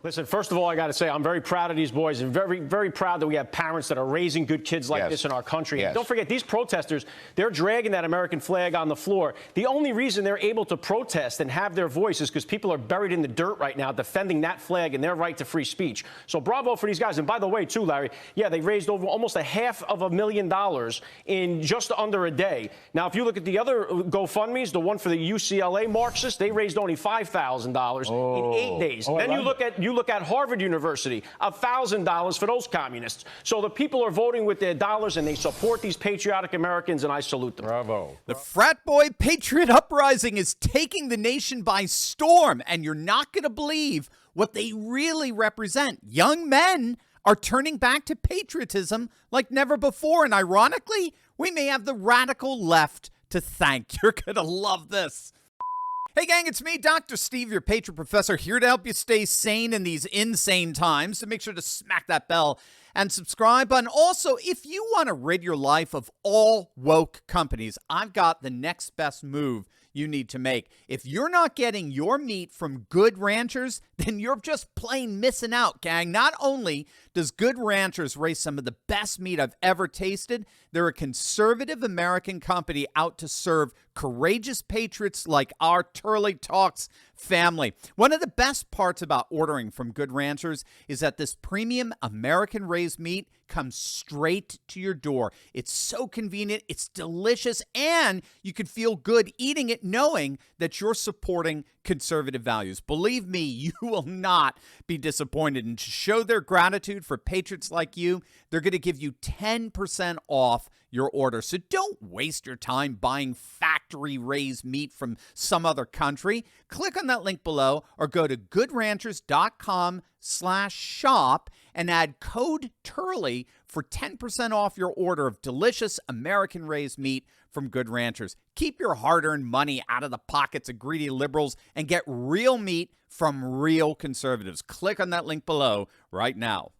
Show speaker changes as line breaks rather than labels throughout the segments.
Listen, first of all, I got to say, I'm very proud of these boys and very, very proud that we have parents that are raising good kids like this in our country.
Yes.
And don't forget, these protesters, they're dragging that American flag on the floor. The only reason they're able to protest and have their voice is because people are buried in the dirt right now defending that flag and their right to free speech. So bravo for these guys. And by the way, too, Larry, yeah, they raised over almost $500,000 in just under a day. Now, if you look at the other GoFundMes, the one for the UCLA Marxists, they raised only $5,000 in 8 days. Then you look at Harvard University, $1,000 for those communists. So the people are voting with their dollars, and they support these patriotic Americans, and I salute them.
Bravo.
The Frat Boy Patriot uprising is taking the nation by storm, and you're not going to believe what they really represent. Young men are turning back to patriotism like never before, and ironically, we may have the radical left to thank. You're going to love this. Hey gang, it's me, Dr. Steve, your Patriot Professor, here to help you stay sane in these insane times. So make sure to smack that bell and subscribe button. Also, if you want to rid your life of all woke companies, I've got the next best move you need to make. If you're not getting your meat from Good Ranchers, then you're just plain missing out, gang. Not only does Good Ranchers raise some of the best meat I've ever tasted, they're a conservative American company out to serve courageous patriots like our Turley Talks family. One of the best parts about ordering from Good Ranchers is that this premium American-raised meat comes straight to your door. It's so convenient, it's delicious, and you can feel good eating it knowing that you're supporting conservative values. Believe me, you will not be disappointed. And to show their gratitude for patriots like you, they're going to give you 10% off your order. So don't waste your time buying factory-raised meat from some other country. Click on that link below or go to goodranchers.com/shop and add code Turley for 10% off your order of delicious American-raised meat from Good Ranchers. Keep your hard-earned money out of the pockets of greedy liberals and get real meat from real conservatives. Click on that link below right now.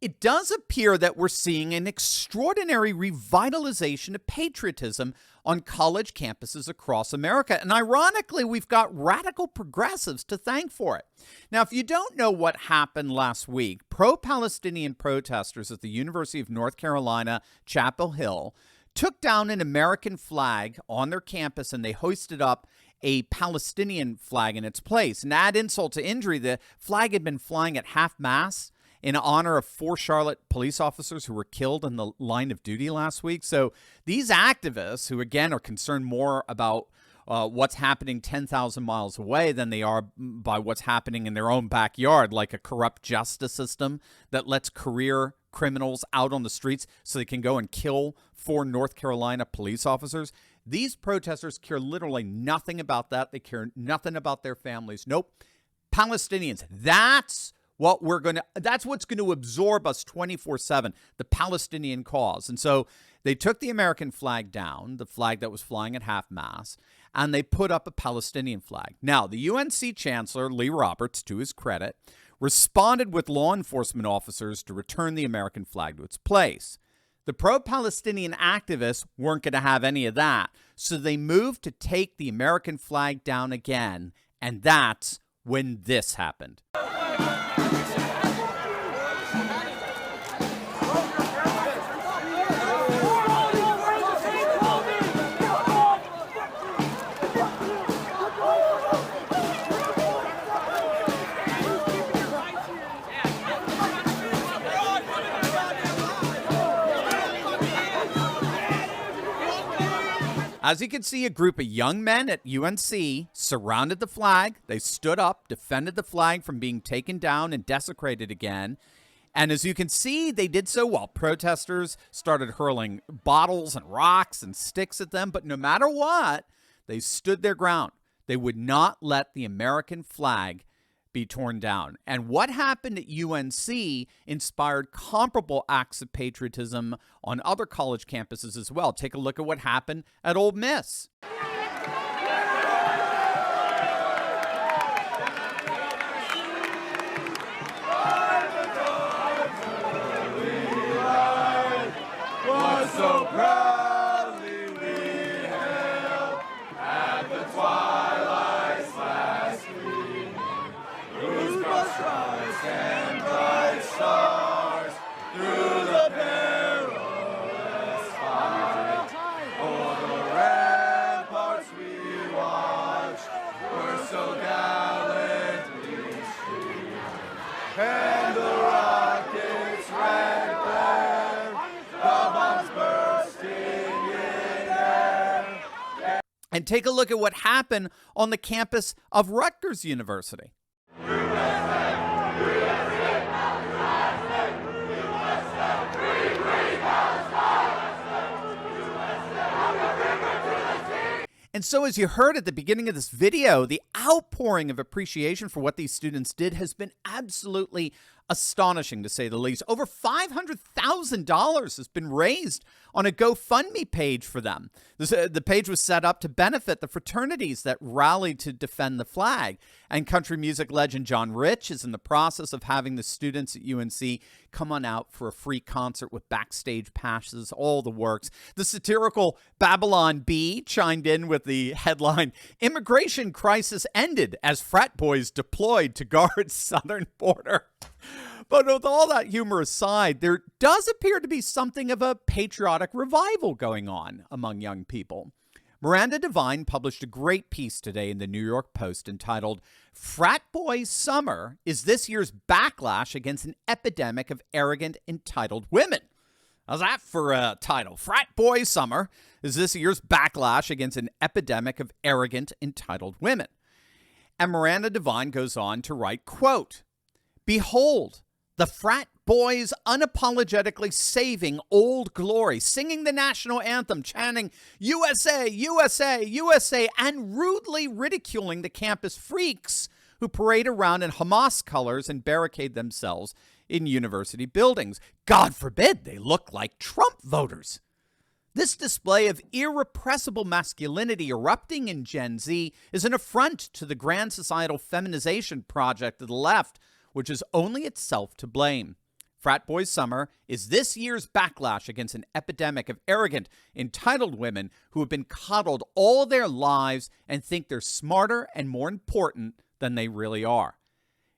It does appear that we're seeing an extraordinary revitalization of patriotism on college campuses across America. And ironically, we've got radical progressives to thank for it. Now, if you don't know what happened last week, pro-Palestinian protesters at the University of North Carolina, Chapel Hill, took down an American flag on their campus and they hoisted up a Palestinian flag in its place. And add insult to injury, the flag had been flying at half-mast in honor of 4 Charlotte police officers who were killed in the line of duty last week. So these activists, who again are concerned more about what's happening 10,000 miles away than they are by what's happening in their own backyard, like a corrupt justice system that lets career criminals out on the streets so they can go and kill 4 North Carolina police officers. These protesters care literally nothing about that. They care nothing about their families. Nope. Palestinians, that's what's going to absorb us 24/7, the Palestinian cause. And so they took the American flag down, the flag that was flying at half-mast, and they put up a Palestinian flag. Now, the UNC Chancellor, Lee Roberts, to his credit, responded with law enforcement officers to return the American flag to its place. The pro-Palestinian activists weren't going to have any of that, so they moved to take the American flag down again, and that's when this happened. As you can see, a group of young men at UNC surrounded the flag. They stood up, defended the flag from being taken down and desecrated again. And as you can see, they did so while protesters started hurling bottles and rocks and sticks at them. But no matter what, they stood their ground. They would not let the American flag be torn down. And what happened at UNC inspired comparable acts of patriotism on other college campuses as well. Take a look at what happened at Ole Miss.
So proudly we hailed at the twilight's last gleaming, whose broad stripes and the rockets red glare, the bombs bursting in air.
And take a look at what happened on the campus of Rutgers University. And so, as you heard at the beginning of this video, the outpouring of appreciation for what these students did has been absolutely astonishing, to say the least. Over $500,000 has been raised on a GoFundMe page for them. The page was set up to benefit the fraternities that rallied to defend the flag. And country music legend John Rich is in the process of having the students at UNC come on out for a free concert with backstage passes, all the works. The satirical Babylon Bee chimed in with the headline, "Immigration crisis ended as frat boys deployed to guard southern border." But with all that humor aside, there does appear to be something of a patriotic revival going on among young people. Miranda Devine published a great piece today in the New York Post entitled, "Frat Boy Summer is this year's backlash against an epidemic of arrogant, entitled women." How's that for a title? Frat Boy Summer is this year's backlash against an epidemic of arrogant, entitled women. And Miranda Devine goes on to write, quote, "Behold, the frat boys unapologetically saving old glory, singing the national anthem, chanting USA, USA, USA, and rudely ridiculing the campus freaks who parade around in Hamas colors and barricade themselves in university buildings. God forbid they look like Trump voters. This display of irrepressible masculinity erupting in Gen Z is an affront to the grand societal feminization project of the left, which is only itself to blame. Frat Boy Summer is this year's backlash against an epidemic of arrogant, entitled women who have been coddled all their lives and think they're smarter and more important than they really are.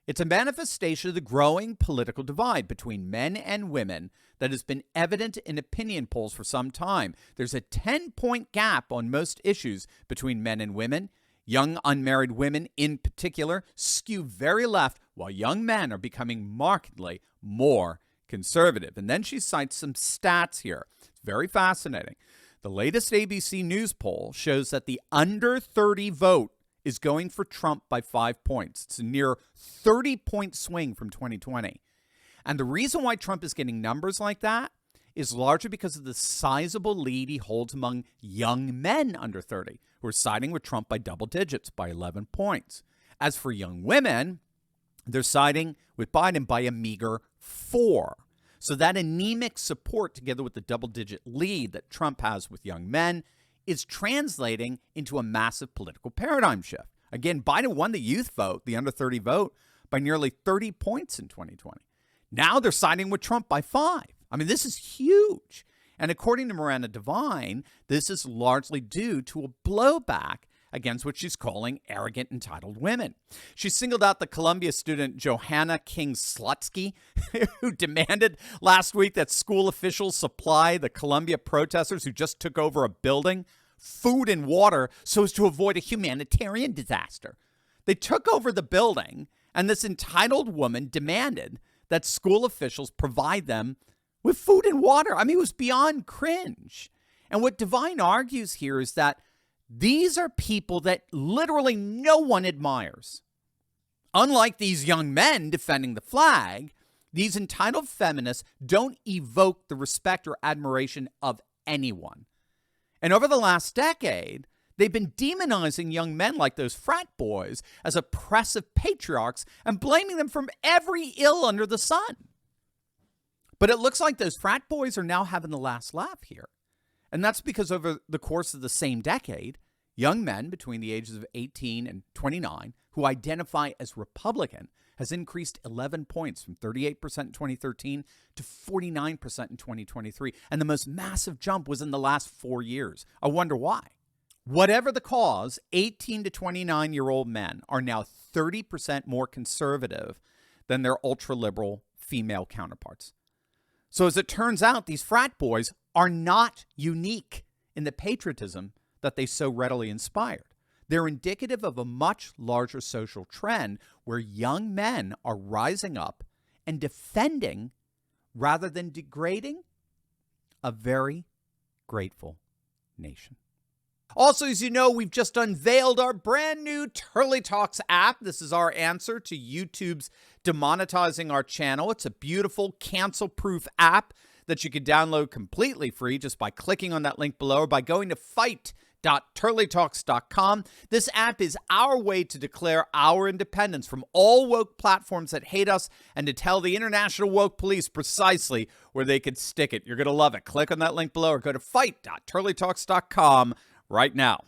It's a manifestation of the growing political divide between men and women that has been evident in opinion polls for some time. There's a 10-point gap on most issues between men and women. Young unmarried women, in particular, skew very left, while young men are becoming markedly more conservative." And then she cites some stats here. It's very fascinating. The latest ABC News poll shows that the under 30 vote is going for Trump by 5 points. It's a near 30-point swing from 2020. And the reason why Trump is getting numbers like that is largely because of the sizable lead he holds among young men under 30, who are siding with Trump by double digits, by 11 points. As for young women, they're siding with Biden by a meager 4. So that anemic support, together with the double-digit lead that Trump has with young men, is translating into a massive political paradigm shift. Again, Biden won the youth vote, the under 30 vote, by nearly 30 points in 2020. Now they're siding with Trump by 5. I mean, this is huge. And according to Miranda Devine, this is largely due to a blowback against what she's calling arrogant, entitled women. She singled out the Columbia student Johanna King-Slutsky, who demanded last week that school officials supply the Columbia protesters who just took over a building food and water so as to avoid a humanitarian disaster. They took over the building, and this entitled woman demanded that school officials provide them with food and water. I mean, it was beyond cringe. And what Devine argues here is that these are people that literally no one admires. Unlike these young men defending the flag, these entitled feminists don't evoke the respect or admiration of anyone. And over the last decade, they've been demonizing young men like those frat boys as oppressive patriarchs and blaming them for every ill under the sun. But it looks like those frat boys are now having the last laugh here. And that's because over the course of the same decade, young men between the ages of 18 and 29 who identify as Republican has increased 11 points from 38% in 2013 to 49% in 2023. And the most massive jump was in the last 4 years. I wonder why. Whatever the cause, 18 to 29-year-old men are now 30% more conservative than their ultra-liberal female counterparts. So as it turns out, these frat boys are not unique in the patriotism that they so readily inspired. They're indicative of a much larger social trend where young men are rising up and defending rather than degrading a very grateful nation. Also, as you know, we've just unveiled our brand new Turley Talks app. This is our answer to YouTube's demonetizing our channel. It's a beautiful, cancel-proof app that you can download completely free just by clicking on that link below or by going to fight.turleytalks.com. This app is our way to declare our independence from all woke platforms that hate us and to tell the international woke police precisely where they could stick it. You're going to love it. Click on that link below or go to fight.turleytalks.com right now.